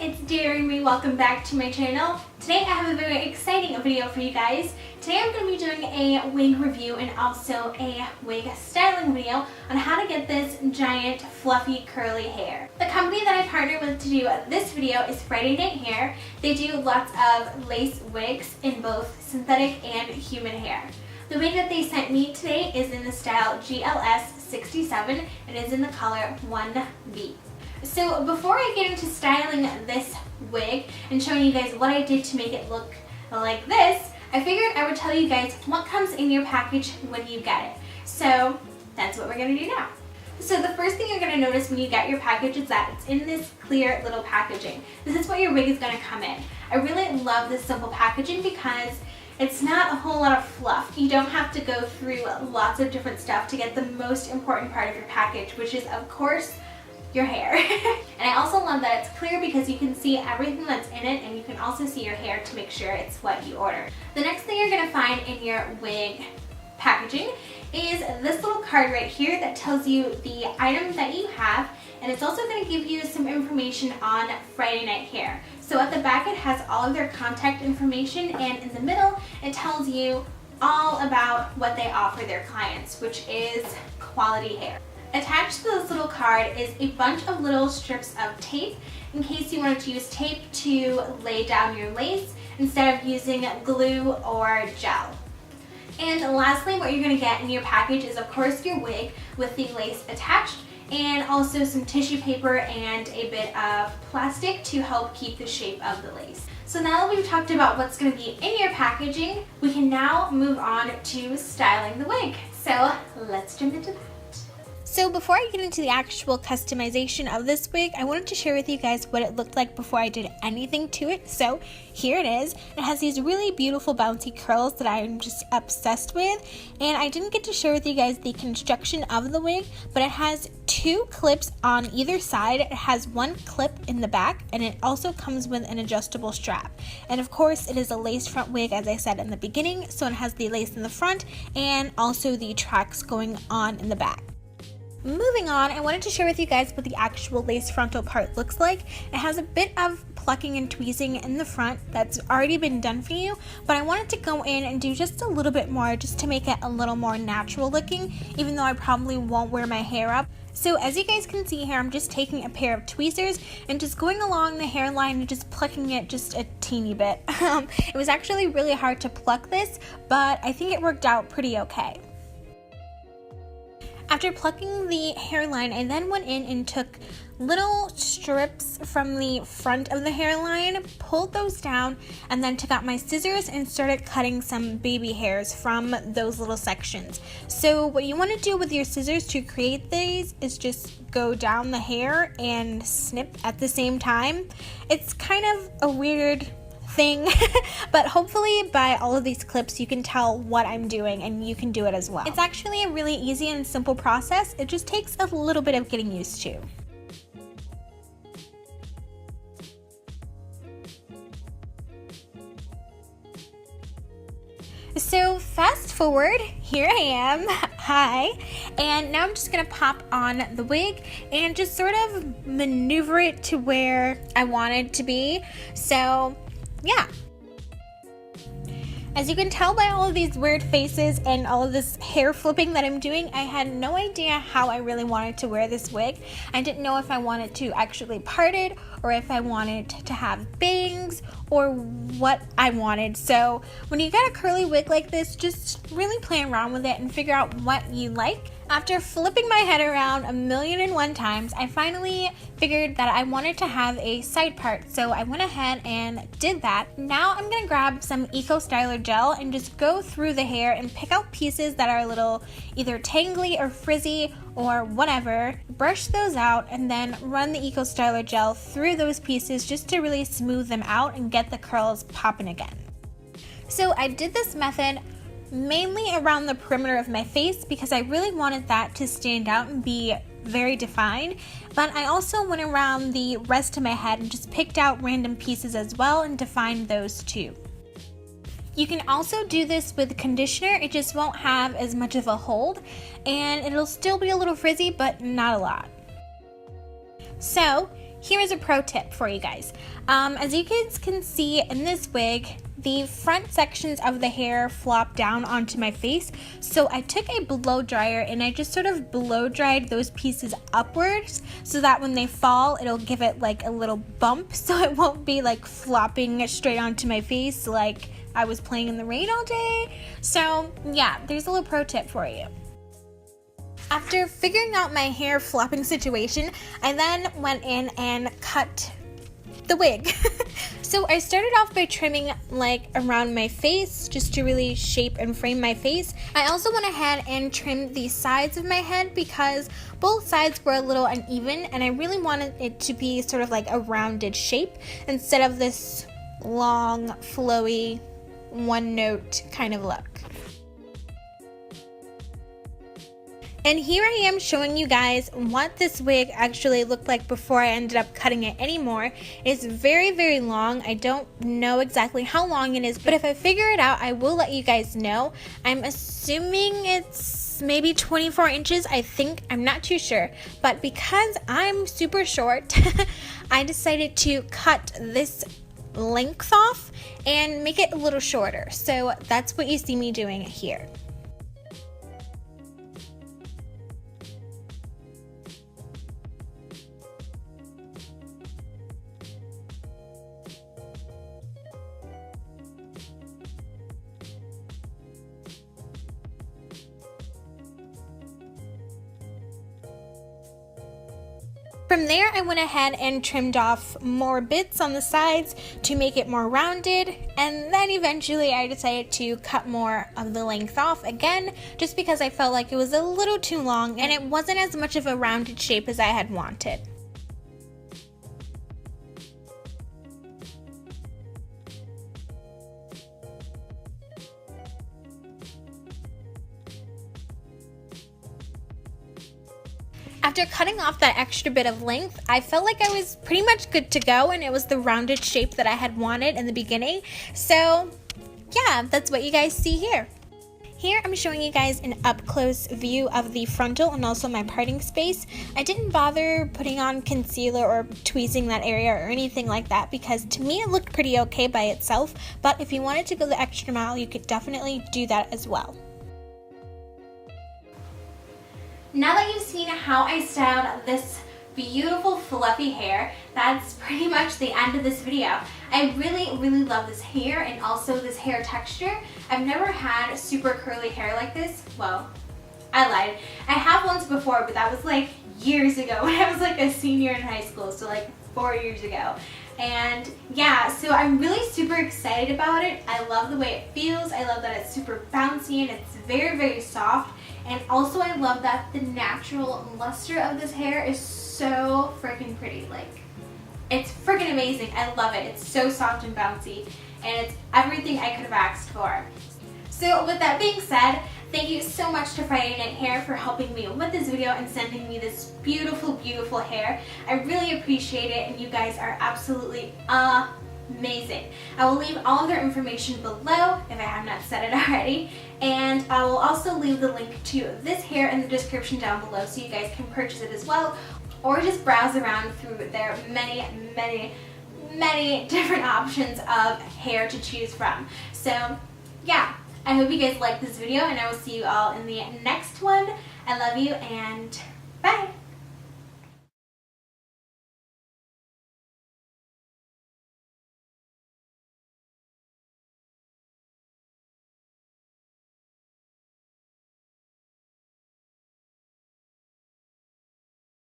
it's Darion Marie. Welcome back to my channel. Today I have a very exciting video for you guys. Today I'm going to be doing a wig review and also a wig styling video on how to get this giant fluffy curly hair. The company that I partnered with to do this video is Friday Night Hair. They do lots of lace wigs in both synthetic and human hair. The wig that they sent me today is in the style GLS67 and is in the color 1B. So before I get into styling this wig and showing you guys what I did to make it look like this, I figured I would tell you guys what comes in your package when you get it. So that's what we're going to do now. So the first thing you're going to notice when you get your package is that it's in this clear little packaging. This is what your wig is going to come in. I really love this simple packaging because it's not a whole lot of fluff. You don't have to go through lots of different stuff to get the most important part of your package, which is, of course, your hair. And I also love that it's clear because you can see everything that's in it, and you can also see your hair to make sure it's what you ordered. The next thing you're going to find in your wig packaging is this little card right here that tells you the items that you have, and it's also going to give you some information on Friday Night Hair. So at the back it has all of their contact information, and in the middle it tells you all about what they offer their clients, which is quality hair. Attached to this little card is a bunch of little strips of tape in case you wanted to use tape to lay down your lace instead of using glue or gel. And lastly, what you're going to get in your package is, of course, your wig with the lace attached, and also some tissue paper and a bit of plastic to help keep the shape of the lace. So now that we've talked about what's going to be in your packaging, we can now move on to styling the wig. So let's jump into that. So before I get into the actual customization of this wig, I wanted to share with you guys what it looked like before I did anything to it. So here it is. It has these really beautiful bouncy curls that I'm just obsessed with. And I didn't get to share with you guys the construction of the wig, but it has two clips on either side. It has one clip in the back, and it also comes with an adjustable strap. And of course, it is a lace front wig, as I said in the beginning. So it has the lace in the front and also the tracks going on in the back. Moving on, I wanted to share with you guys what the actual lace frontal part looks like. It has a bit of plucking and tweezing in the front that's already been done for you, but I wanted to go in and do just a little bit more just to make it a little more natural looking, even though I probably won't wear my hair up. So as you guys can see here, I'm just taking a pair of tweezers and just going along the hairline and just plucking it just a teeny bit. It was actually really hard to pluck this, but I think it worked out pretty okay. After plucking the hairline, I then went in and took little strips from the front of the hairline, pulled those down, and then took out my scissors and started cutting some baby hairs from those little sections. So what you want to do with your scissors to create these is just go down the hair and snip at the same time. It's kind of a weird thing, but hopefully by all of these clips you can tell what I'm doing and you can do it as well. It's actually a really easy and simple process. It just takes a little bit of getting used to. So fast forward, here I am, hi, and now I'm just going to pop on the wig and just sort of maneuver it to where I want it to be. So yeah. As you can tell by all of these weird faces and all of this hair flipping that I'm doing, I had no idea how I really wanted to wear this wig. I didn't know if I wanted to actually part it or if I wanted to have bangs or what I wanted. So when you get a curly wig like this, just really play around with it and figure out what you like. After flipping my head around 1,000,001 times, I finally figured that I wanted to have a side part, so I went ahead and did that. Now I'm going to grab some Eco Styler gel and just go through the hair and pick out pieces that are a little either tangly or frizzy or whatever. Brush those out and then run the Eco Styler gel through those pieces just to really smooth them out and get the curls popping again. So I did this method mainly around the perimeter of my face because I really wanted that to stand out and be very defined, but I also went around the rest of my head and just picked out random pieces as well and defined those too. You can also do this with conditioner. It just won't have as much of a hold and it'll still be a little frizzy, but not a lot. So here is a pro tip for you guys. As you guys can see in this wig, the front sections of the hair flop down onto my face. So I took a blow dryer and I just sort of blow dried those pieces upwards so that when they fall, it'll give it like a little bump so it won't be like flopping straight onto my face like I was playing in the rain all day. So yeah, there's a little pro tip for you. After figuring out my hair flopping situation, I then went in and cut the wig. So I started off by trimming like around my face just to really shape and frame my face. I also went ahead and trimmed the sides of my head because both sides were a little uneven and I really wanted it to be sort of like a rounded shape instead of this long, flowy, one note kind of look. And here I am showing you guys what this wig actually looked like before I ended up cutting it anymore. It's very, very long. I don't know exactly how long it is, but if I figure it out, I will let you guys know. I'm assuming it's maybe 24 inches, I think. I'm not too sure. But because I'm super short, I decided to cut this length off and make it a little shorter. So that's what you see me doing here. From there, I went ahead and trimmed off more bits on the sides to make it more rounded, and then eventually I decided to cut more of the length off again, just because I felt like it was a little too long and it wasn't as much of a rounded shape as I had wanted. After cutting off that extra bit of length, I felt like I was pretty much good to go and it was the rounded shape that I had wanted in the beginning. So yeah, that's what you guys see here. Here I'm showing you guys an up-close view of the frontal and also my parting space. I didn't bother putting on concealer or tweezing that area or anything like that because to me it looked pretty okay by itself, but if you wanted to go the extra mile, you could definitely do that as well. Now that you've seen how I styled this beautiful fluffy hair, that's pretty much the end of this video. I really, really love this hair and also this hair texture. I've never had super curly hair like this. Well, I lied. I have once before, but that was like years ago when I was like a senior in high school, so like 4 years ago. And yeah, so I'm really super excited about it. I love the way it feels. I love that it's super bouncy and it's very, very soft. And also I love that the natural luster of this hair is so freaking pretty. Like, it's freaking amazing. I love it. It's so soft and bouncy and it's everything I could have asked for. So with that being said, thank you so much to Friday Night Hair for helping me with this video and sending me this beautiful, beautiful hair. I really appreciate it and you guys are absolutely amazing. I will leave all of their information below if I have not said it already, and I will also leave the link to this hair in the description down below so you guys can purchase it as well, or just browse around through their many, many, many different options of hair to choose from. So yeah, I hope you guys liked this video and I will see you all in the next one. I love you and bye!